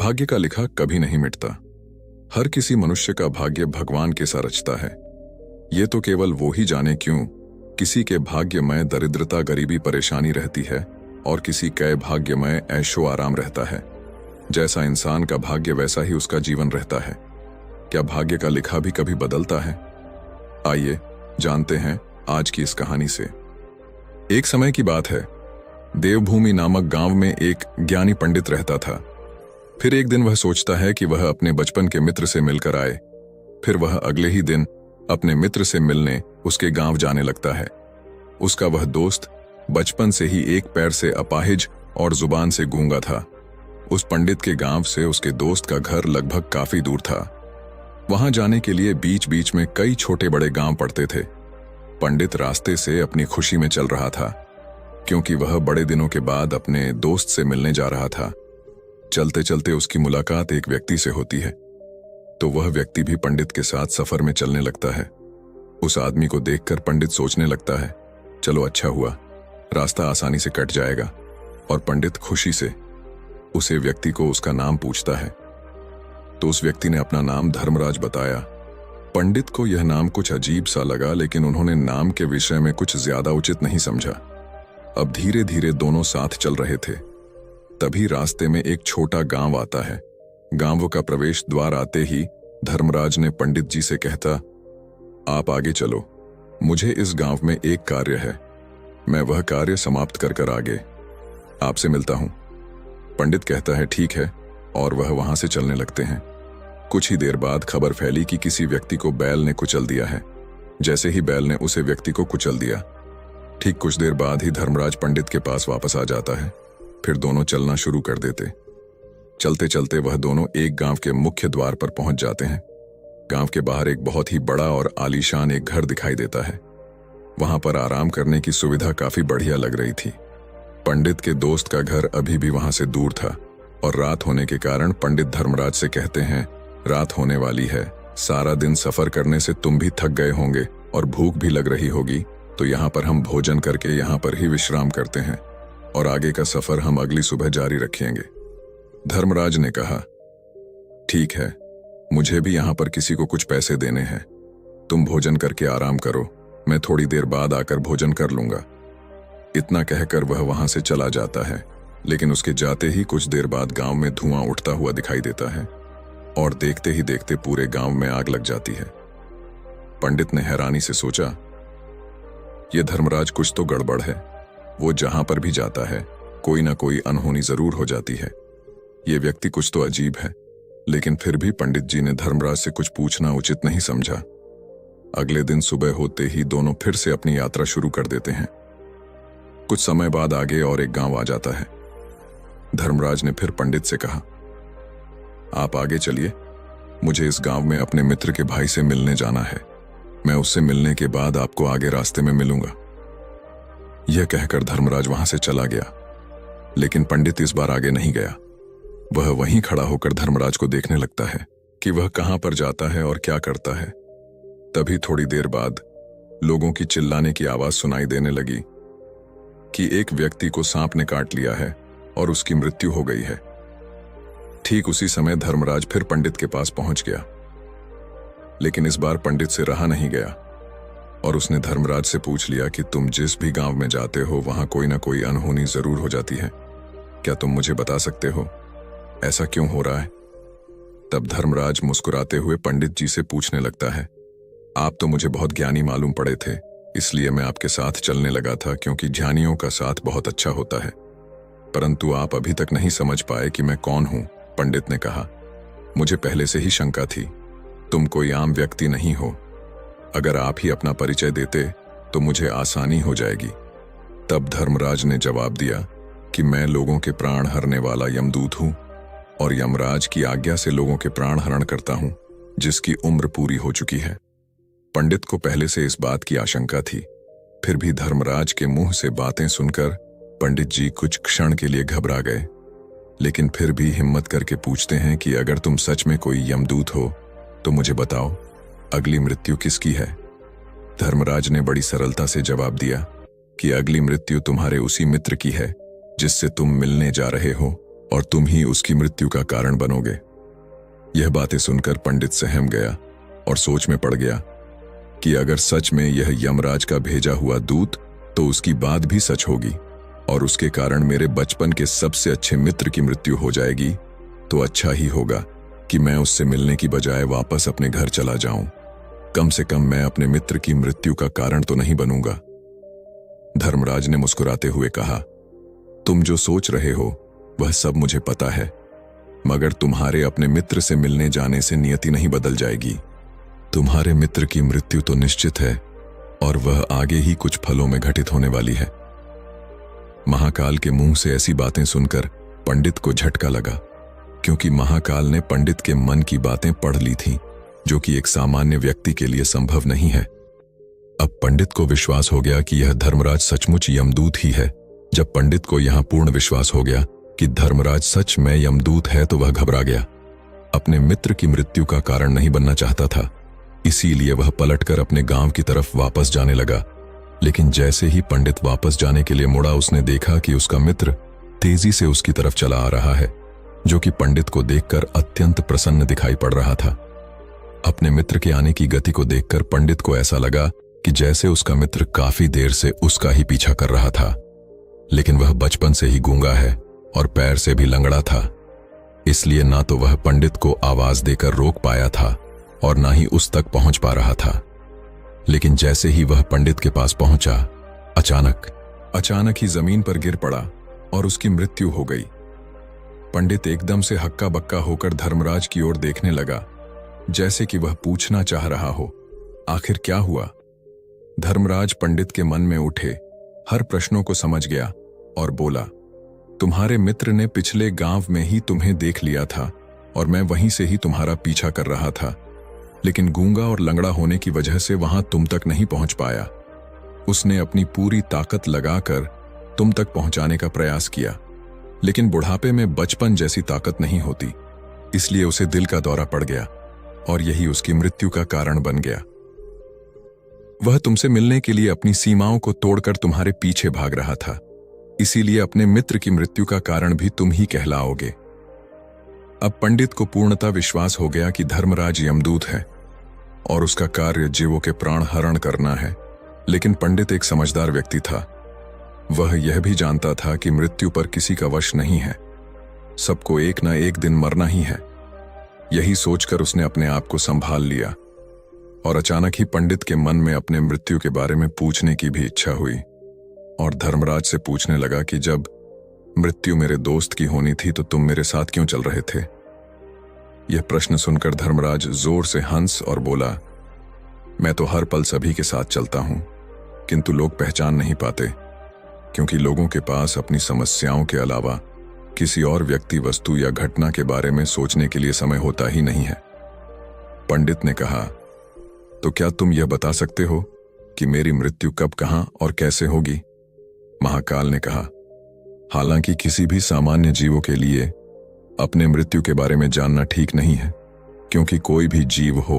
भाग्य का लिखा कभी नहीं मिटता। हर किसी मनुष्य का भाग्य भगवान के सा रचता है। ये तो केवल वो ही जाने क्यों किसी के भाग्य में दरिद्रता, गरीबी, परेशानी रहती है और किसी के भाग्य में ऐशो आराम रहता है। जैसा इंसान का भाग्य वैसा ही उसका जीवन रहता है। क्या भाग्य का लिखा भी कभी बदलता है? आइए जानते हैं आज की इस कहानी से। एक समय की बात है, देवभूमि नामक गांव में एक ज्ञानी पंडित रहता था। फिर एक दिन वह सोचता है कि वह अपने बचपन के मित्र से मिलकर आए। फिर वह अगले ही दिन अपने मित्र से मिलने उसके गांव जाने लगता है। उसका वह दोस्त बचपन से ही एक पैर से अपाहिज और जुबान से गूंगा था। उस पंडित के गांव से उसके दोस्त का घर लगभग काफी दूर था। वहां जाने के लिए बीच बीच में कई छोटे बड़े गांव पड़ते थे। पंडित रास्ते से अपनी खुशी में चल रहा था, क्योंकि वह बड़े दिनों के बाद अपने दोस्त से मिलने जा रहा था। चलते चलते उसकी मुलाकात एक व्यक्ति से होती है, तो वह व्यक्ति भी पंडित के साथ सफर में चलने लगता है। उस आदमी को देखकर पंडित सोचने लगता है, चलो अच्छा हुआ, रास्ता आसानी से कट जाएगा। और पंडित खुशी से उसे व्यक्ति को उसका नाम पूछता है। तो उस व्यक्ति ने अपना नाम धर्मराज बताया। पंडित को यह नाम कुछ अजीब सा लगा, लेकिन उन्होंने नाम के विषय में कुछ ज्यादा उचित नहीं समझा। अब धीरे धीरे दोनों साथ चल रहे थे। तभी रास्ते में एक छोटा गांव आता है। गांव का प्रवेश द्वार आते ही धर्मराज ने पंडित जी से कहता, आप आगे चलो, मुझे इस गांव में एक कार्य है। मैं वह कार्य समाप्त कर कर आगे आपसे मिलता हूं। पंडित कहता है ठीक है, और वह वहां से चलने लगते हैं। कुछ ही देर बाद खबर फैली कि किसी व्यक्ति को बैल ने कुचल दिया है। जैसे ही बैल ने उसे व्यक्ति को कुचल दिया, ठीक कुछ देर बाद ही धर्मराज पंडित के पास वापस आ जाता है। फिर दोनों चलना शुरू कर देते। चलते चलते वह दोनों एक गांव के मुख्य द्वार पर पहुंच जाते हैं। गांव के बाहर एक बहुत ही बड़ा और आलीशान एक घर दिखाई देता है। वहां पर आराम करने की सुविधा काफी बढ़िया लग रही थी। पंडित के दोस्त का घर अभी भी वहां से दूर था, और रात होने के कारण पंडित धर्मराज से कहते हैं, रात होने वाली है, सारा दिन सफर करने से तुम भी थक गए होंगे और भूख भी लग रही होगी, तो यहाँ पर हम भोजन करके यहाँ पर ही विश्राम करते हैं और आगे का सफर हम अगली सुबह जारी रखेंगे। धर्मराज ने कहा, ठीक है, मुझे भी यहाँ पर किसी को कुछ पैसे देने हैं। तुम भोजन करके आराम करो, मैं थोड़ी देर बाद आकर भोजन कर लूंगा। इतना कहकर वह वहां से चला जाता है, लेकिन उसके जाते ही कुछ देर बाद गांव में धुआं उठता हुआ दिखाई देता है, और देखते ही देखते पूरे गांव में आग लग जाती है। पंडित ने हैरानी से सोचा, यह धर्मराज कुछ तो गड़बड़ है। वो जहां पर भी जाता है कोई ना कोई अनहोनी जरूर हो जाती है। ये व्यक्ति कुछ तो अजीब है। लेकिन फिर भी पंडित जी ने धर्मराज से कुछ पूछना उचित नहीं समझा। अगले दिन सुबह होते ही दोनों फिर से अपनी यात्रा शुरू कर देते हैं। कुछ समय बाद आगे और एक गांव आ जाता है। धर्मराज ने फिर पंडित से कहा, आप आगे चलिए, मुझे इस गांव में अपने मित्र के भाई से मिलने जाना है। मैं उससे मिलने के बाद आपको आगे रास्ते में मिलूंगा। यह कहकर धर्मराज वहां से चला गया, लेकिन पंडित इस बार आगे नहीं गया। वह वहीं खड़ा होकर धर्मराज को देखने लगता है कि वह कहां पर जाता है और क्या करता है। तभी थोड़ी देर बाद लोगों की चिल्लाने की आवाज सुनाई देने लगी कि एक व्यक्ति को सांप ने काट लिया है और उसकी मृत्यु हो गई है। ठीक उसी समय धर्मराज फिर पंडित के पास पहुंच गया, लेकिन इस बार पंडित से रहा नहीं गया और उसने धर्मराज से पूछ लिया कि तुम जिस भी गांव में जाते हो वहां कोई ना कोई अनहोनी जरूर हो जाती है। क्या तुम मुझे बता सकते हो ऐसा क्यों हो रहा है? तब धर्मराज मुस्कुराते हुए पंडित जी से पूछने लगता है, आप तो मुझे बहुत ज्ञानी मालूम पड़े थे, इसलिए मैं आपके साथ चलने लगा था, क्योंकि ज्ञानियों का साथ बहुत अच्छा होता है। परंतु आप अभी तक नहीं समझ पाए कि मैं कौन हूं। पंडित ने कहा, मुझे पहले से ही शंका थी, तुम कोई आम व्यक्ति नहीं हो। अगर आप ही अपना परिचय देते तो मुझे आसानी हो जाएगी। तब धर्मराज ने जवाब दिया कि मैं लोगों के प्राण हरने वाला यमदूत हूं, और यमराज की आज्ञा से लोगों के प्राण हरण करता हूं, जिसकी उम्र पूरी हो चुकी है। पंडित को पहले से इस बात की आशंका थी, फिर भी धर्मराज के मुंह से बातें सुनकर पंडित जी कुछ क्षण के लिए घबरा गए, लेकिन फिर भी हिम्मत करके पूछते हैं कि अगर तुम सच में कोई यमदूत हो तो मुझे बताओ, अगली मृत्यु किसकी है? धर्मराज ने बड़ी सरलता से जवाब दिया कि अगली मृत्यु तुम्हारे उसी मित्र की है जिससे तुम मिलने जा रहे हो और तुम ही उसकी मृत्यु का कारण बनोगे। यह बातें सुनकर पंडित सहम गया और सोच में पड़ गया कि अगर सच में यह यमराज का भेजा हुआ दूत, तो उसकी बात भी सच होगी और उसके कारण मेरे बचपन के सबसे अच्छे मित्र की मृत्यु हो जाएगी, तो अच्छा ही होगा कि मैं उससे मिलने की बजाय वापस अपने घर चला जाऊं। कम से कम मैं अपने मित्र की मृत्यु का कारण तो नहीं बनूंगा। धर्मराज ने मुस्कुराते हुए कहा, तुम जो सोच रहे हो वह सब मुझे पता है, मगर तुम्हारे अपने मित्र से मिलने जाने से नियति नहीं बदल जाएगी। तुम्हारे मित्र की मृत्यु तो निश्चित है और वह आगे ही कुछ फलों में घटित होने वाली है। महाकाल के मुंह से ऐसी बातें सुनकर पंडित को झटका लगा, क्योंकि महाकाल ने पंडित के मन की बातें पढ़ ली थीं, जो कि एक सामान्य व्यक्ति के लिए संभव नहीं है। अब पंडित को विश्वास हो गया कि यह धर्मराज सचमुच यमदूत ही है। जब पंडित को यहां पूर्ण विश्वास हो गया कि धर्मराज सच में यमदूत है, तो वह घबरा गया। अपने मित्र की मृत्यु का कारण नहीं बनना चाहता था, इसीलिए वह पलटकर अपने गांव की तरफ वापस जाने लगा। लेकिन जैसे ही पंडित वापस जाने के लिए मुड़ा, उसने देखा कि उसका मित्र तेजी से उसकी तरफ चला आ रहा है, जो कि पंडित को देखकर अत्यंत प्रसन्न दिखाई पड़ रहा था। अपने मित्र के आने की गति को देखकर पंडित को ऐसा लगा कि जैसे उसका मित्र काफी देर से उसका ही पीछा कर रहा था, लेकिन वह बचपन से ही गूंगा है और पैर से भी लंगड़ा था, इसलिए ना तो वह पंडित को आवाज देकर रोक पाया था और ना ही उस तक पहुंच पा रहा था। लेकिन जैसे ही वह पंडित के पास पहुंचा, अचानक ही जमीन पर गिर पड़ा और उसकी मृत्यु हो गई। पंडित एकदम से हक्का बक्का होकर धर्मराज की ओर देखने लगा, जैसे कि वह पूछना चाह रहा हो, आखिर क्या हुआ। धर्मराज पंडित के मन में उठे हर प्रश्नों को समझ गया और बोला, तुम्हारे मित्र ने पिछले गांव में ही तुम्हें देख लिया था और मैं वहीं से ही तुम्हारा पीछा कर रहा था, लेकिन गूंगा और लंगड़ा होने की वजह से वहां तुम तक नहीं पहुंच पाया। उसने अपनी पूरी ताकत लगाकर तुम तक पहुंचाने का प्रयास किया, लेकिन बुढ़ापे में बचपन जैसी ताकत नहीं होती, इसलिए उसे दिल का दौरा पड़ गया और यही उसकी मृत्यु का कारण बन गया। वह तुमसे मिलने के लिए अपनी सीमाओं को तोड़कर तुम्हारे पीछे भाग रहा था, इसीलिए अपने मित्र की मृत्यु का कारण भी तुम ही कहलाओगे। अब पंडित को पूर्णतः विश्वास हो गया कि धर्मराज यमदूत है और उसका कार्य जीवों के प्राण हरण करना है। लेकिन पंडित एक समझदार व्यक्ति था। वह यह भी जानता था कि मृत्यु पर किसी का वश नहीं है, सबको एक ना एक दिन मरना ही है। यही सोचकर उसने अपने आप को संभाल लिया और अचानक ही पंडित के मन में अपने मृत्यु के बारे में पूछने की भी इच्छा हुई और धर्मराज से पूछने लगा कि जब मृत्यु मेरे दोस्त की होनी थी तो तुम मेरे साथ क्यों चल रहे थे। यह प्रश्न सुनकर धर्मराज जोर से हंस और बोला, मैं तो हर पल सभी के साथ चलता हूं, किंतु लोग पहचान नहीं पाते, क्योंकि लोगों के पास अपनी समस्याओं के अलावा किसी और व्यक्ति, वस्तु या घटना के बारे में सोचने के लिए समय होता ही नहीं है। पंडित ने कहा, तो क्या तुम यह बता सकते हो कि मेरी मृत्यु कब, कहां और कैसे होगी। महाकाल ने कहा, हालांकि किसी भी सामान्य जीवों के लिए अपने मृत्यु के बारे में जानना ठीक नहीं है, क्योंकि कोई भी जीव हो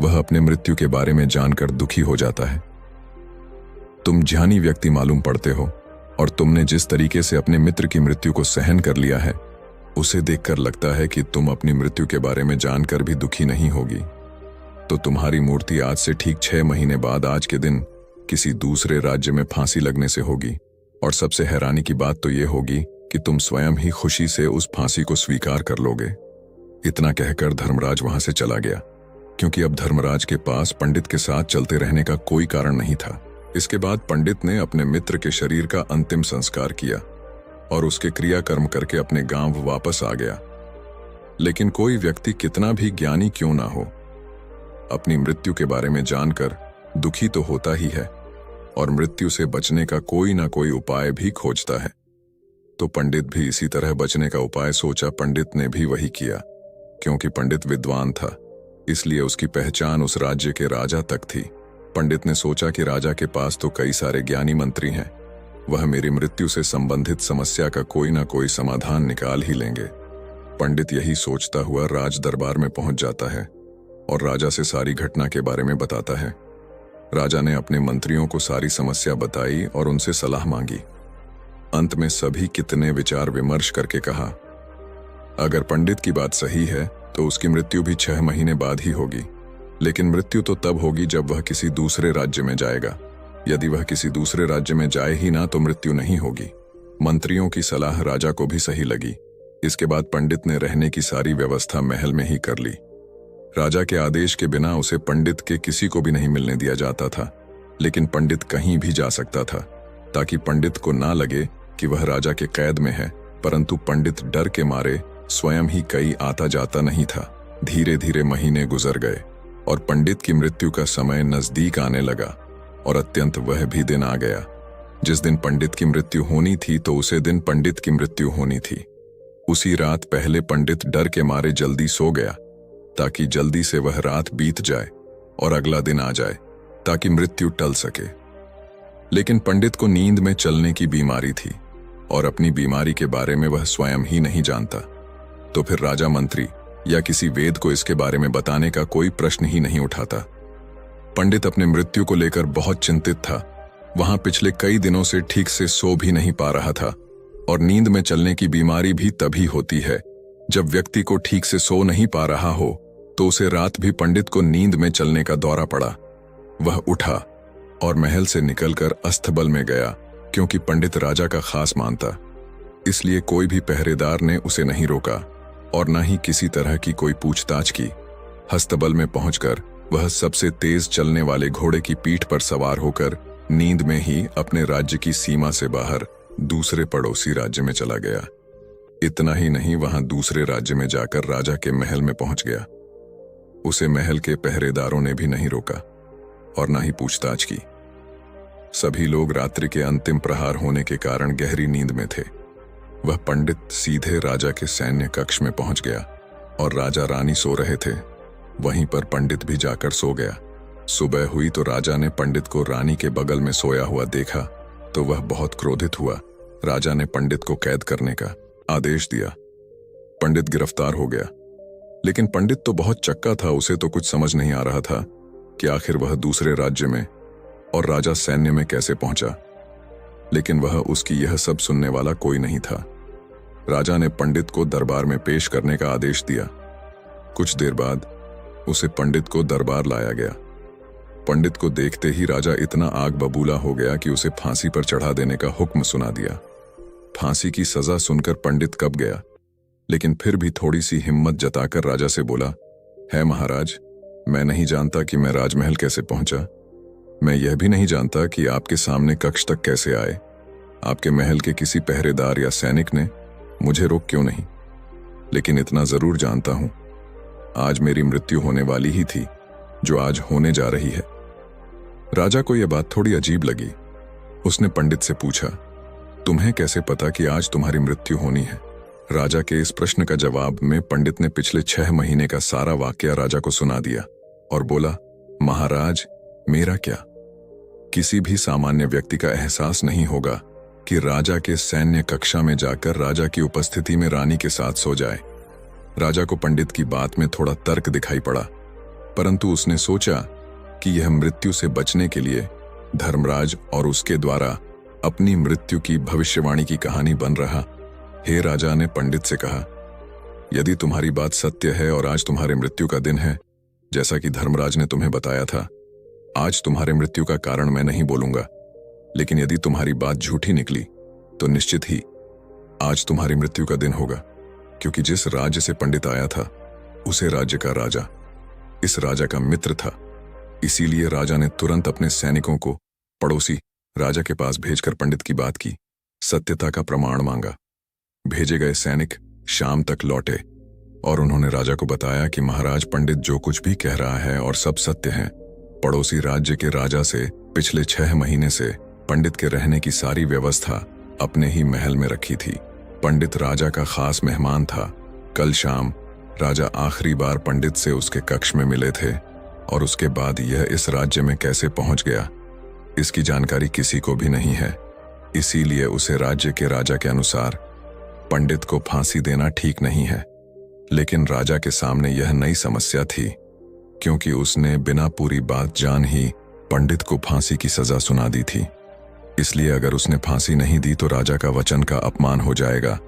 वह अपने मृत्यु के बारे में जानकर दुखी हो जाता है। तुम ज्ञानी व्यक्ति मालूम पड़ते हो और तुमने जिस तरीके से अपने मित्र की मृत्यु को सहन कर लिया है, उसे देखकर लगता है कि तुम अपनी मृत्यु के बारे में जानकर भी दुखी नहीं होगी। तो तुम्हारी मूर्ति आज से ठीक 6 महीने बाद आज के दिन किसी दूसरे राज्य में फांसी लगने से होगी, और सबसे हैरानी की बात तो यह होगी कि तुम स्वयं ही खुशी से उस फांसी को स्वीकार कर लोगे। इतना कहकर धर्मराज वहां से चला गया, क्योंकि अब धर्मराज के पास पंडित के साथ चलते रहने का कोई कारण नहीं था। इसके बाद पंडित ने अपने मित्र के शरीर का अंतिम संस्कार किया और उसके क्रियाकर्म करके अपने गांव वापस आ गया। लेकिन कोई व्यक्ति कितना भी ज्ञानी क्यों ना हो, अपनी मृत्यु के बारे में जानकर दुखी तो होता ही है और मृत्यु से बचने का कोई ना कोई उपाय भी खोजता है। तो पंडित भी इसी तरह बचने का उपाय सोचा। पंडित ने भी वही किया। क्योंकि पंडित विद्वान था, इसलिए उसकी पहचान उस राज्य के राजा तक थी। पंडित ने सोचा कि राजा के पास तो कई सारे ज्ञानी मंत्री हैं, वह मेरी मृत्यु से संबंधित समस्या का कोई ना कोई समाधान निकाल ही लेंगे। पंडित यही सोचता हुआ राज दरबार में पहुंच जाता है और राजा से सारी घटना के बारे में बताता है। राजा ने अपने मंत्रियों को सारी समस्या बताई और उनसे सलाह मांगी। अंत में सभी कितने विचार विमर्श करके कहा, अगर पंडित की बात सही है तो उसकी मृत्यु भी 6 महीने बाद ही होगी, लेकिन मृत्यु तो तब होगी जब वह किसी दूसरे राज्य में जाएगा। यदि वह किसी दूसरे राज्य में जाए ही ना तो मृत्यु नहीं होगी। मंत्रियों की सलाह राजा को भी सही लगी। इसके बाद पंडित ने रहने की सारी व्यवस्था महल में ही कर ली। राजा के आदेश के बिना उसे पंडित के किसी को भी नहीं मिलने दिया जाता था, लेकिन पंडित कहीं भी जा सकता था, ताकि पंडित को ना लगे कि वह राजा के कैद में है। परंतु पंडित डर के मारे स्वयं ही कहीं आता जाता नहीं था। धीरे धीरे महीने गुजर गए और पंडित की मृत्यु का समय नजदीक आने लगा, और अत्यंत वह भी दिन आ गया जिस दिन पंडित की मृत्यु होनी थी, तो उसे दिन पंडित की मृत्यु होनी थी। उसी रात पहले पंडित डर के मारे जल्दी सो गया, ताकि जल्दी से वह रात बीत जाए और अगला दिन आ जाए, ताकि मृत्यु टल सके। लेकिन पंडित को नींद में चलने की बीमारी थी, और अपनी बीमारी के बारे में वह स्वयं ही नहीं जानता। तो फिर राजा मंत्री या किसी वेद को इसके बारे में बताने का कोई प्रश्न ही नहीं उठाता। पंडित अपने मृत्यु को लेकर बहुत चिंतित था। वहां पिछले कई दिनों से ठीक से सो भी नहीं पा रहा था, और नींद में चलने की बीमारी भी तभी होती है जब व्यक्ति को ठीक से सो नहीं पा रहा हो। तो उसे रात भी पंडित को नींद में चलने का दौरा पड़ा। वह उठा और महल से निकलकर अस्तबल में गया, क्योंकि पंडित राजा का खास मानता। इसलिए कोई भी पहरेदार ने उसे नहीं रोका और न ही किसी तरह की कोई पूछताछ की। हस्तबल में पहुंचकर वह सबसे तेज चलने वाले घोड़े की पीठ पर सवार होकर नींद में ही अपने राज्य की सीमा से बाहर दूसरे पड़ोसी राज्य में चला गया। इतना ही नहीं, वहां दूसरे राज्य में जाकर राजा के महल में पहुंच गया। उसे महल के पहरेदारों ने भी नहीं रोका और ना ही पूछताछ की। सभी लोग रात्रि के अंतिम प्रहार होने के कारण गहरी नींद में थे। वह पंडित सीधे राजा के सैन्य कक्ष में पहुंच गया, और राजा रानी सो रहे थे। वहीं पर पंडित भी जाकर सो गया। सुबह हुई तो राजा ने पंडित को रानी के बगल में सोया हुआ देखा, तो वह बहुत क्रोधित हुआ। राजा ने पंडित को कैद करने का आदेश दिया। पंडित गिरफ्तार हो गया, लेकिन पंडित तो बहुत चक्का था। उसे तो कुछ समझ नहीं आ रहा था कि आखिर वह दूसरे राज्य में और राजा सैन्य में कैसे पहुंचा। लेकिन वह उसकी यह सब सुनने वाला कोई नहीं था। राजा ने पंडित को दरबार में पेश करने का आदेश दिया। कुछ देर बाद उसे पंडित को दरबार लाया गया। पंडित को देखते ही राजा इतना आग बबूला हो गया कि उसे फांसी पर चढ़ा देने का हुक्म सुना दिया। फांसी की सजा सुनकर पंडित कब गया, लेकिन फिर भी थोड़ी सी हिम्मत जताकर राजा से बोला, है महाराज, मैं नहीं जानता कि मैं राजमहल कैसे पहुंचा। मैं यह भी नहीं जानता कि आपके सामने कक्ष तक कैसे आए। आपके महल के किसी पहरेदार या सैनिक ने मुझे रोक क्यों नहीं। लेकिन इतना जरूर जानता हूं, आज मेरी मृत्यु होने वाली ही थी, जो आज होने जा रही है। राजा को यह बात थोड़ी अजीब लगी। उसने पंडित से पूछा, तुम्हें कैसे पता कि आज तुम्हारी मृत्यु होनी है। राजा के इस प्रश्न का जवाब में पंडित ने पिछले 6 महीने का सारा वाकया राजा को सुना दिया और बोला, महाराज, मेरा क्या, किसी भी सामान्य व्यक्ति का एहसास नहीं होगा कि राजा के सैन्य कक्षा में जाकर राजा की उपस्थिति में रानी के साथ सो जाए। राजा को पंडित की बात में थोड़ा तर्क दिखाई पड़ा, परंतु उसने सोचा कि यह मृत्यु से बचने के लिए धर्मराज और उसके द्वारा अपनी मृत्यु की भविष्यवाणी की कहानी बन रहा। हे राजा ने पंडित से कहा, यदि तुम्हारी बात सत्य है और आज तुम्हारे मृत्यु का दिन है, जैसा कि धर्मराज ने तुम्हें बताया था, आज तुम्हारे मृत्यु का कारण मैं नहीं बोलूंगा। लेकिन यदि तुम्हारी बात झूठी निकली तो निश्चित ही आज तुम्हारी मृत्यु का दिन होगा, क्योंकि जिस राज्य से पंडित आया था उसे राज्य का राजा इस राजा का मित्र था। इसीलिए राजा ने तुरंत अपने सैनिकों को पड़ोसी राजा के पास भेजकर पंडित की बात की सत्यता का प्रमाण मांगा। भेजे गए सैनिक शाम तक लौटे और उन्होंने राजा को बताया कि महाराज, पंडित जो कुछ भी कह रहा है और सब सत्य है। पड़ोसी राज्य के राजा से पिछले 6 महीने से पंडित के रहने की सारी व्यवस्था अपने ही महल में रखी थी। पंडित राजा का खास मेहमान था। कल शाम राजा आखिरी बार पंडित से उसके कक्ष में मिले थे, और उसके बाद यह इस राज्य में कैसे पहुंच गया, इसकी जानकारी किसी को भी नहीं है। इसीलिए उसे राज्य के राजा के अनुसार पंडित को फांसी देना ठीक नहीं है। लेकिन राजा के सामने यह नई समस्या थी, क्योंकि उसने बिना पूरी बात जान ही पंडित को फांसी की सजा सुना दी थी। इसलिए अगर उसने फांसी नहीं दी तो राजा का वचन का अपमान हो जाएगा,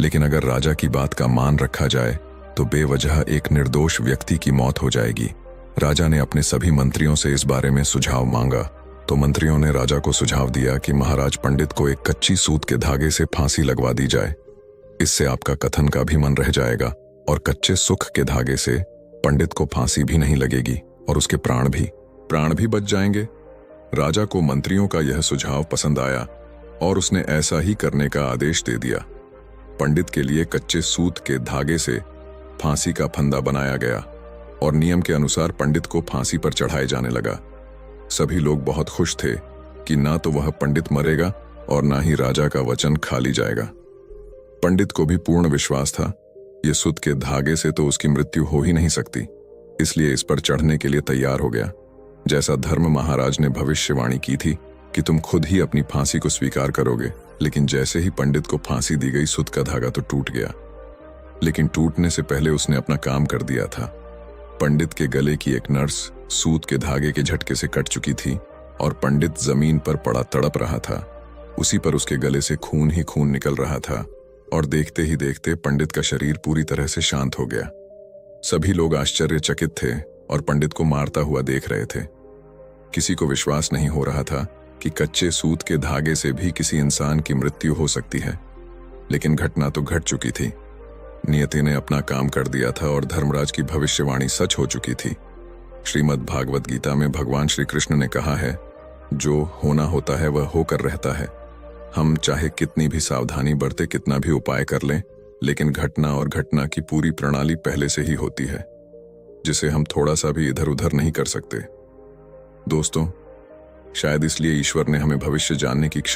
लेकिन अगर राजा की बात का मान रखा जाए तो बेवजह एक निर्दोष व्यक्ति की मौत हो जाएगी। राजा ने अपने सभी मंत्रियों से इस बारे में सुझाव मांगा तो मंत्रियों ने राजा को सुझाव दिया कि महाराज पंडित को एक कच्ची सूत के धागे से फांसी लगवा दी जाए। इससे आपका कथन का भी मन रह जाएगा और कच्चे सुख के धागे से पंडित को फांसी भी नहीं लगेगी और उसके प्राण भी बच जाएंगे। राजा को मंत्रियों का यह सुझाव पसंद आया और उसने ऐसा ही करने का आदेश दे दिया। पंडित के लिए कच्चे सूत के धागे से फांसी का फंदा बनाया गया और नियम के अनुसार पंडित को फांसी पर चढ़ाए जाने लगा। सभी लोग बहुत खुश थे कि ना तो वह पंडित मरेगा और ना ही राजा का वचन खाली जाएगा। पंडित को भी पूर्ण विश्वास था ये सूत के धागे से तो उसकी मृत्यु हो ही नहीं सकती, इसलिए इस पर चढ़ने के लिए तैयार हो गया। जैसा धर्म महाराज ने भविष्यवाणी की थी कि तुम खुद ही अपनी फांसी को स्वीकार करोगे, लेकिन जैसे ही पंडित को फांसी दी गई सूत का धागा तो टूट गया। लेकिन टूटने से पहले उसने अपना काम कर दिया था। पंडित के गले की एक नर्स सूत के धागे के झटके से कट चुकी थी और पंडित जमीन पर पड़ा तड़प रहा था। उसी पर उसके गले से खून ही खून निकल रहा था और देखते ही देखते पंडित का शरीर पूरी तरह से शांत हो गया। सभी लोग आश्चर्यचकित थे और पंडित को मारता हुआ देख रहे थे। किसी को विश्वास नहीं हो रहा था कि कच्चे सूत के धागे से भी किसी इंसान की मृत्यु हो सकती है, लेकिन घटना तो घट चुकी थी। नियति ने अपना काम कर दिया था और धर्मराज की भविष्यवाणी सच हो चुकी थी। श्रीमद् भागवत गीता में भगवान श्री कृष्ण ने कहा है, जो होना होता है वह होकर रहता है। हम चाहे कितनी भी सावधानी बरते, कितना भी उपाय कर लें, लेकिन घटना और घटना की पूरी प्रणाली पहले से ही होती है, जिसे हम थोड़ा सा भी इधर उधर नहीं कर सकते। दोस्तों, शायद इसलिए ईश्वर ने हमें भविष्य जानने की